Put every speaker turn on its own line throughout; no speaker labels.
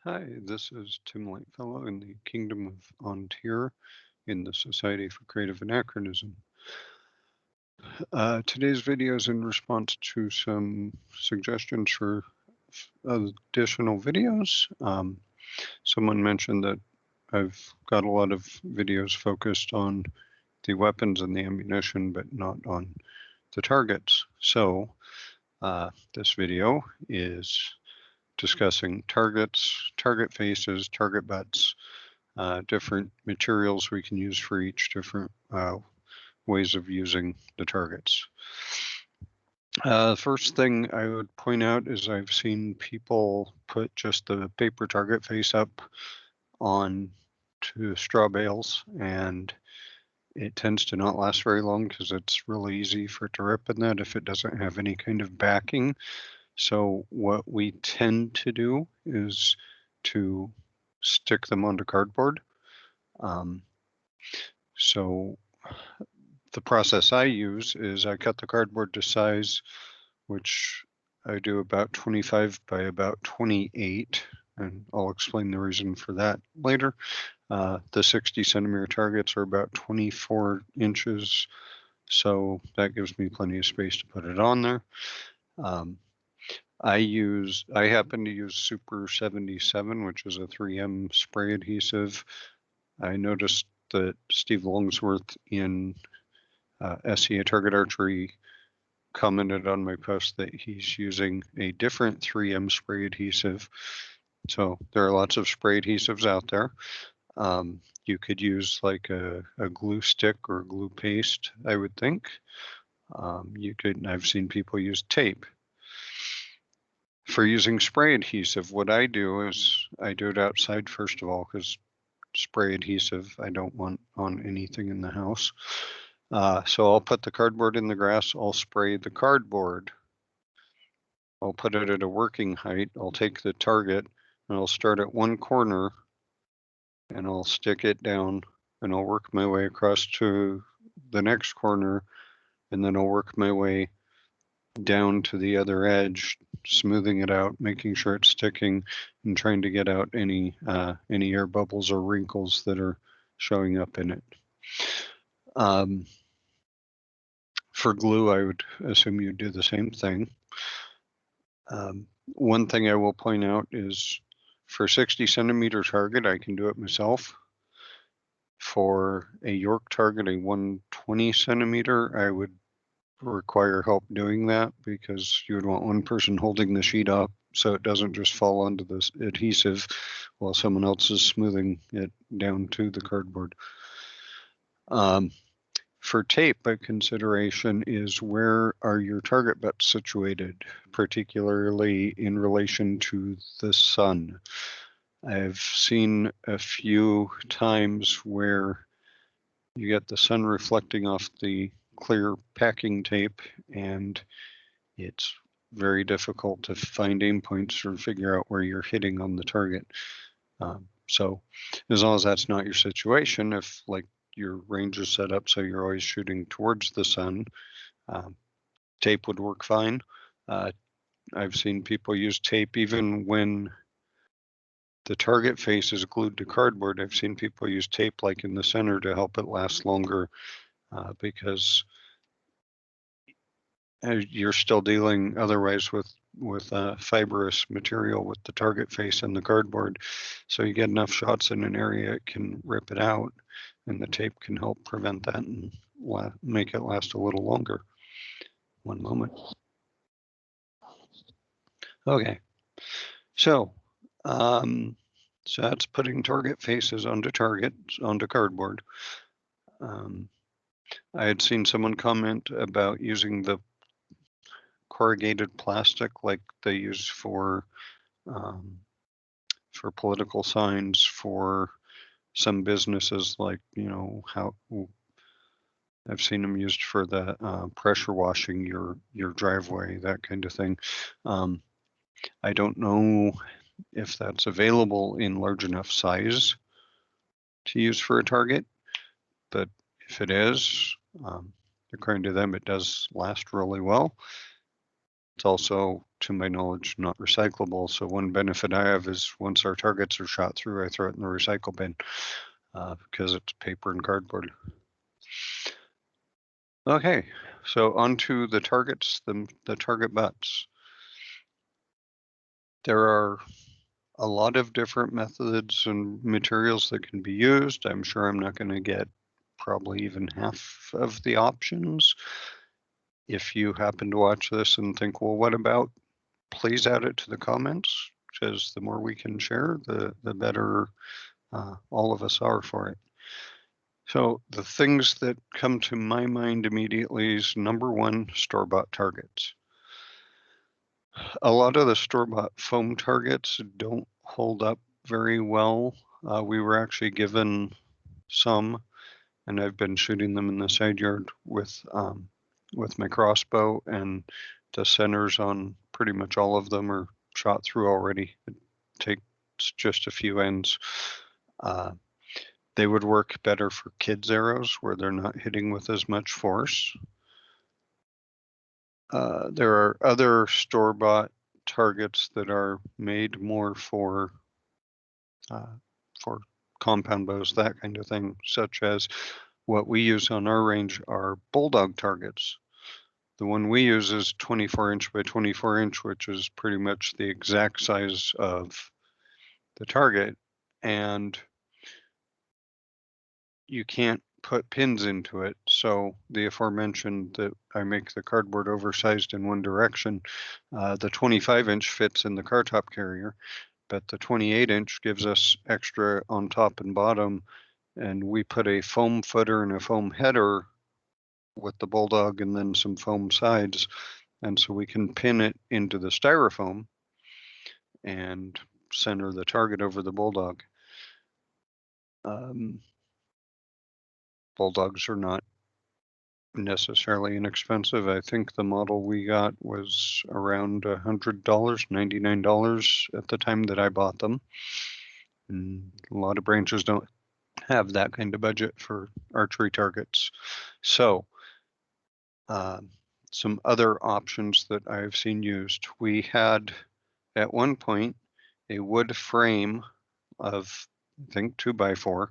Hi, this is Tim Lightfellow in the Kingdom of Ontir in the Society for Creative Anachronism. Today's video is in response to some suggestions for additional videos. Someone mentioned that I've got a lot of videos focused on the weapons and the ammunition, but not on the targets. So this video is discussing targets, target faces, target butts, different materials we can use for each different ways of using the targets. First thing I would point out is I've seen people put just the paper target face up on to straw bales, and it tends to not last very long because it's really easy for it to rip in that if it doesn't have any kind of backing. So what we tend to do is to stick them onto cardboard. So the process I use is I cut the cardboard to size, which I do about 25 by about 28, and I'll explain the reason for that later. The 60 centimeter targets are about 24 inches, so that gives me plenty of space to put it on there. I happen to use Super 77, which is a 3M spray adhesive. I noticed that Steve Longsworth in U.S.A. Target Archery commented on my post that he's using a different 3M spray adhesive. So there are lots of spray adhesives out there. You could use like a glue stick or glue paste, I would think. I've seen people use tape. For using spray adhesive, what I do is I do it outside first of all, because spray adhesive I don't want on anything in the house. So I'll put the cardboard in the grass, I'll spray the cardboard, I'll put it at a working height, I'll take the target and I'll start at one corner and I'll stick it down and I'll work my way across to the next corner, and then I'll work my way down to the other edge, smoothing it out, making sure it's sticking, and trying to get out any air bubbles or wrinkles that are showing up in it. For glue, I would assume you'd do the same thing. One thing I will point out is for 60 centimeter target, I can do it myself. For a York target, a 120 centimeter, I would require help doing that because you would want one person holding the sheet up so it doesn't just fall onto this adhesive while someone else is smoothing it down to the cardboard. For tape, a consideration is where are your target butts situated, particularly in relation to the sun. I've seen a few times where you get the sun reflecting off the clear packing tape, and it's very difficult to find aim points or figure out where you're hitting on the target. So as long as that's not your situation, if like your range is set up so you're always shooting towards the sun, tape would work fine. I've seen people use tape even when the target face is glued to cardboard. I've seen people use tape like in the center to help it last longer, because you're still dealing otherwise with fibrous material with the target face and the cardboard. So you get enough shots in an area, it can rip it out, and the tape can help prevent that and make it last a little longer. One moment. Okay, so that's putting target faces onto cardboard. I had seen someone comment about using the corrugated plastic like they use for political signs for some businesses, like, you know, how I've seen them used for the pressure washing your driveway, that kind of thing. I don't know if that's available in large enough size to use for a target, but if it is, according to them, it does last really well. it's also, to my knowledge, not recyclable. So one benefit I have is once our targets are shot through, I throw it in the recycle bin because it's paper and cardboard. Okay, so on to the targets, the target butts. There are a lot of different methods and materials that can be used. I'm sure I'm not going to get probably even half of the options. If you happen to watch this and think, well, what about, please add it to the comments, because the more we can share, the better all of us are for it. So the things that come to my mind immediately is number one, store-bought targets. A lot of the store-bought foam targets don't hold up very well. We were actually given some, and I've been shooting them in the side yard with my crossbow, and the centers on pretty much all of them are shot through already. It takes just a few ends. They would work better for kids' arrows where they're not hitting with as much force. There are other store-bought targets that are made more for compound bows, that kind of thing, such as what we use on our range are bulldog targets. The one we use is 24 inch by 24 inch, which is pretty much the exact size of the target, and you can't put pins into it. So the aforementioned that I make the cardboard oversized in one direction, the 25 inch fits in the car top carrier, but the 28 inch gives us extra on top and bottom, and we put a foam footer and a foam header with the bulldog and then some foam sides, and so we can pin it into the styrofoam and center the target over the bulldog. Bulldogs are not necessarily inexpensive. I think the model we got was around $100, $99 at the time that I bought them. And a lot of branches don't have that kind of budget for archery targets. So some other options that I've seen used. We had at one point a wood frame of, I think, 2x4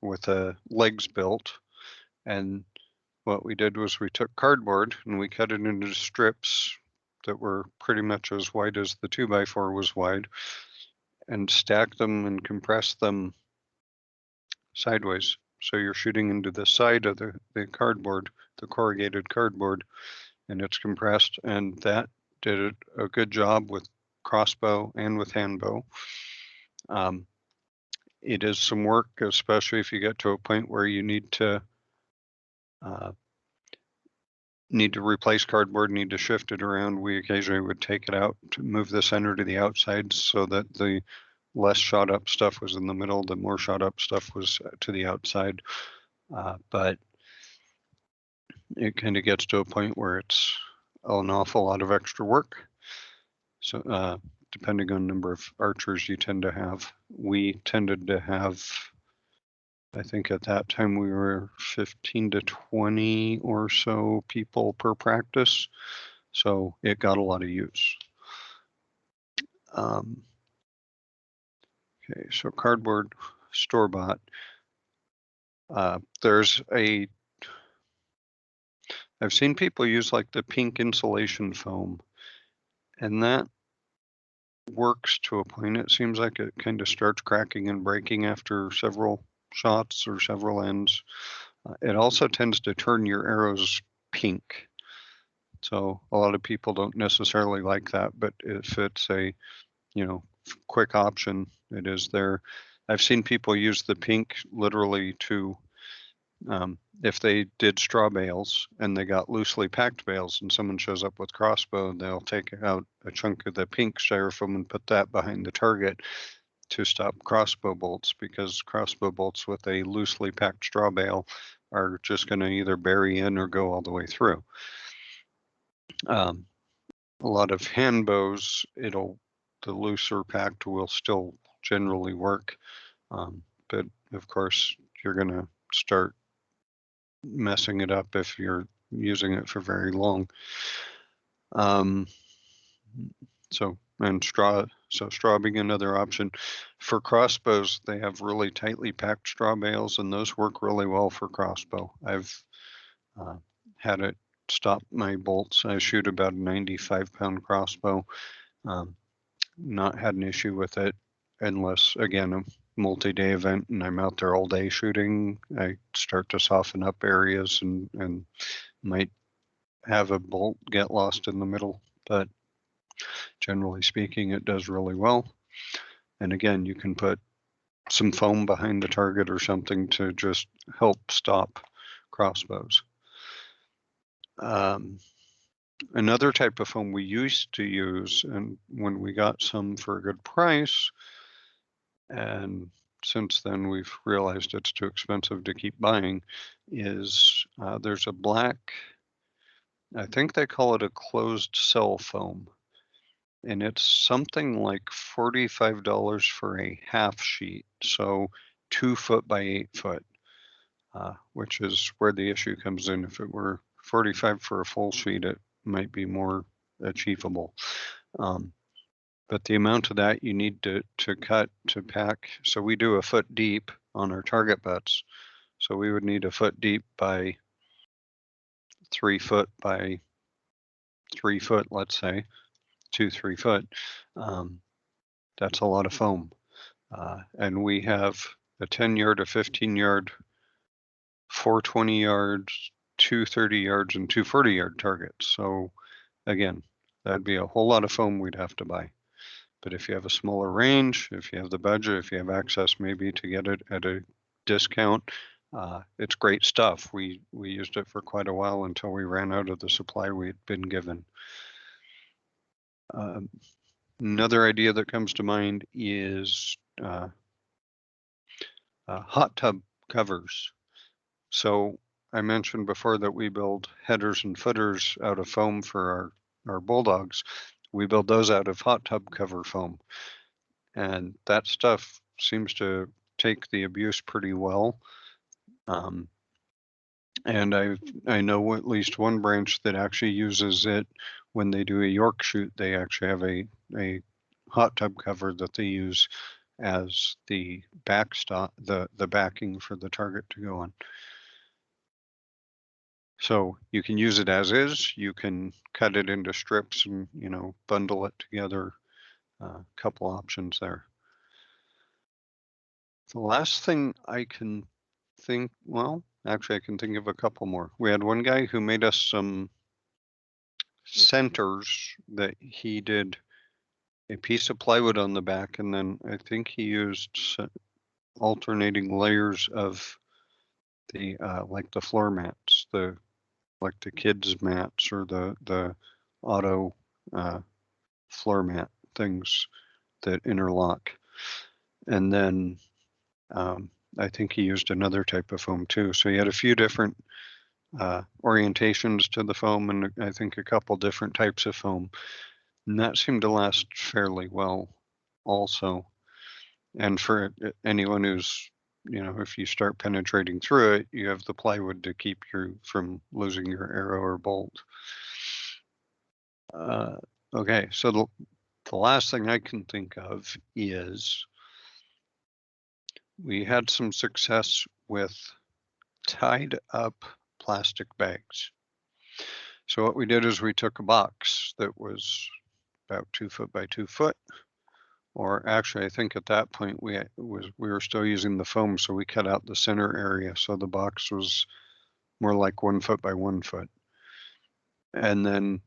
with legs built, and what we did was we took cardboard and we cut it into strips that were pretty much as wide as the 2x4 was wide, and stacked them and compressed them sideways. So you're shooting into the side of the cardboard, the corrugated cardboard, and it's compressed, and that did a good job with crossbow and with handbow. It is some work, especially if you get to a point where you need to replace cardboard, need to shift it around. We occasionally would take it out to move the center to the outside so that the less shot up stuff was in the middle, the more shot up stuff was to the outside. But it kind of gets to a point where it's an awful lot of extra work. So depending on the number of archers you tend to have, we tended to have, I think at that time we were 15 to 20 or so people per practice. So it got a lot of use. Okay, so cardboard, store-bought. I've seen people use like the pink insulation foam, and that works to a point. It seems like it kind of starts cracking and breaking after several shots or several ends. It also tends to turn your arrows pink. So a lot of people don't necessarily like that, but if it's a, quick option, it is there. I've seen people use the pink literally to, if they did straw bales and they got loosely packed bales and someone shows up with crossbow, they'll take out a chunk of the pink styrofoam and put that behind the target to stop crossbow bolts, because crossbow bolts with a loosely packed straw bale are just going to either bury in or go all the way through. A lot of hand bows, the looser packed will still generally work, but of course you're going to start messing it up if you're using it for very long. Straw being another option. For crossbows, they have really tightly packed straw bales, and those work really well for crossbow. I've had it stop my bolts. I shoot about a 95-pound crossbow. Not had an issue with it unless, again, a multi-day event and I'm out there all day shooting. I start to soften up areas and might have a bolt get lost in the middle, but generally speaking, it does really well. And again, you can put some foam behind the target or something to just help stop crossbows. Another type of foam we used to use, and when we got some for a good price, and since then we've realized it's too expensive to keep buying, is there's a black, I think they call it a closed cell foam, and it's something like $45 for a half sheet, so 2 foot by 8 foot, which is where the issue comes in. If it were 45 for a full sheet, it might be more achievable. But the amount of that you need to cut to pack, so we do a foot deep on our target butts. So we would need a foot deep by 3 foot by 3 foot, let's say, 2-3 foot. That's a lot of foam. And we have a 10-yard, a 15-yard, 420 yards, 230 yards, and 240-yard targets. So again, that'd be a whole lot of foam we'd have to buy. But if you have a smaller range, if you have the budget, if you have access maybe to get it at a discount, it's great stuff. We used it for quite a while until we ran out of the supply we'd been given. Another idea that comes to mind is hot tub covers. So I mentioned before that we build headers and footers out of foam for our bulldogs. We build those out of hot tub cover foam. And that stuff seems to take the abuse pretty well. And I know at least one branch that actually uses it when they do a York shoot. They actually have a hot tub cover that they use as the backstop, the backing for the target to go on. So you can use it as is. You can cut it into strips and bundle it together. A couple options there. The last thing I can think, well, actually I can think of a couple more. We had one guy who made us some centers that he did a piece of plywood on the back, and then I think he used alternating layers of the like the floor mats, like the kids mats or the auto floor mat things that interlock. And then I think he used another type of foam too. So he had a few different orientations to the foam, and I think a couple different types of foam. And that seemed to last fairly well also. And for anyone who's, if you start penetrating through it, you have the plywood to keep you from losing your arrow or bolt. Okay, so the last thing I can think of is we had some success with tied up plastic bags. So what we did is we took a box that was about 2 foot by 2 foot, or actually I think at that point we were still using the foam, so we cut out the center area, so the box was more like 1 foot by 1 foot. And then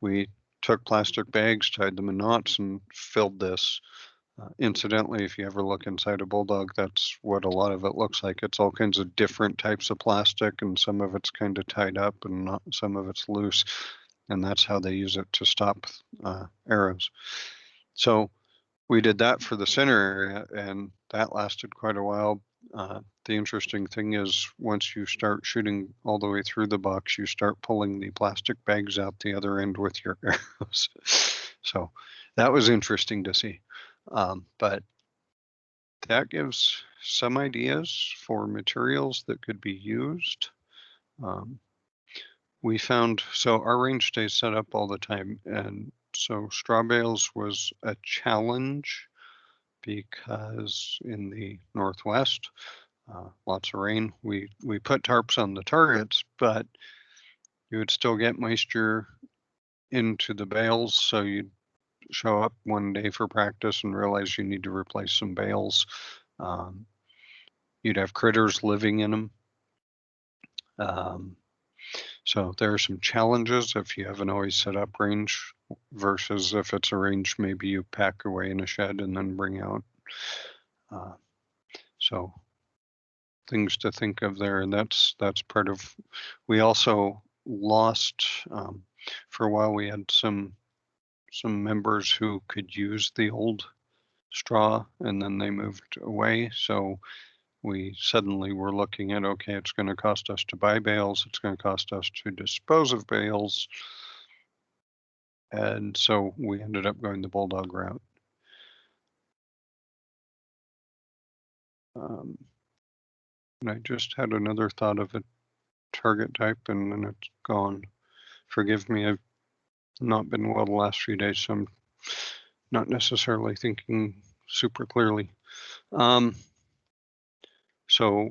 we took plastic bags, tied them in knots, and filled this. Incidentally, if you ever look inside a bulldog, that's what a lot of it looks like. It's all kinds of different types of plastic, and some of it's kind of tied up and some of it's loose. And that's how they use it to stop arrows. So we did that for the center area, and that lasted quite a while. The interesting thing is once you start shooting all the way through the box, you start pulling the plastic bags out the other end with your arrows. So that was interesting to see. But that gives some ideas for materials that could be used. We found, so our range stays set up all the time, and so straw bales was a challenge because in the Northwest, lots of rain. We put tarps on the targets, but you would still get moisture into the bales, so you'd show up one day for practice and realize you need to replace some bales. You'd have critters living in them. So there are some challenges if you have an always set up range versus if it's a range maybe you pack away in a shed and then bring out. So things to think of there, and that's part of. We also lost for a while. We had some members who could use the old straw, and then they moved away. So we suddenly were looking at, okay, it's going to cost us to buy bales, it's going to cost us to dispose of bales, and so we ended up going the bulldog route. And I just had another thought of a target type, and then it's gone. Forgive me, I've not been well the last few days, so I'm not necessarily thinking super clearly. So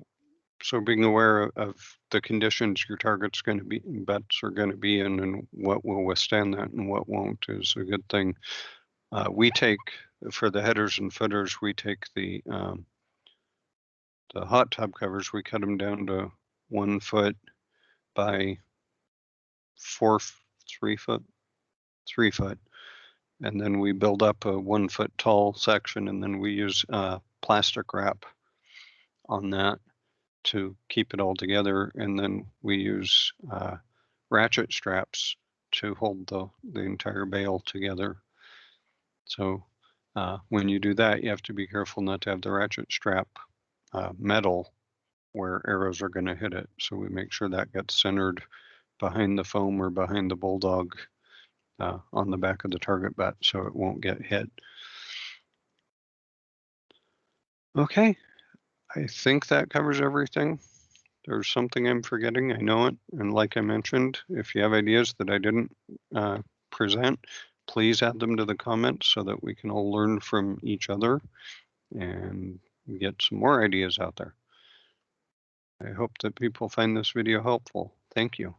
being aware of the conditions your target's going to be, bets are going to be in, and what will withstand that and what won't is a good thing. We take, for the headers and footers, we take the hot tub covers, we cut them down to 1 foot by 3 foot, and then we build up a 1 foot tall section, and then we use plastic wrap on that to keep it all together, and then we use ratchet straps to hold the entire bale together. So when you do that, you have to be careful not to have the ratchet strap metal where arrows are going to hit it. So we make sure that gets centered behind the foam or behind the bulldog on the back of the target bet so it won't get hit. Okay, I think that covers everything. There's something I'm forgetting, I know it, and like I mentioned, if you have ideas that I didn't present, please add them to the comments so that we can all learn from each other and get some more ideas out there. I hope that people find this video helpful. Thank you.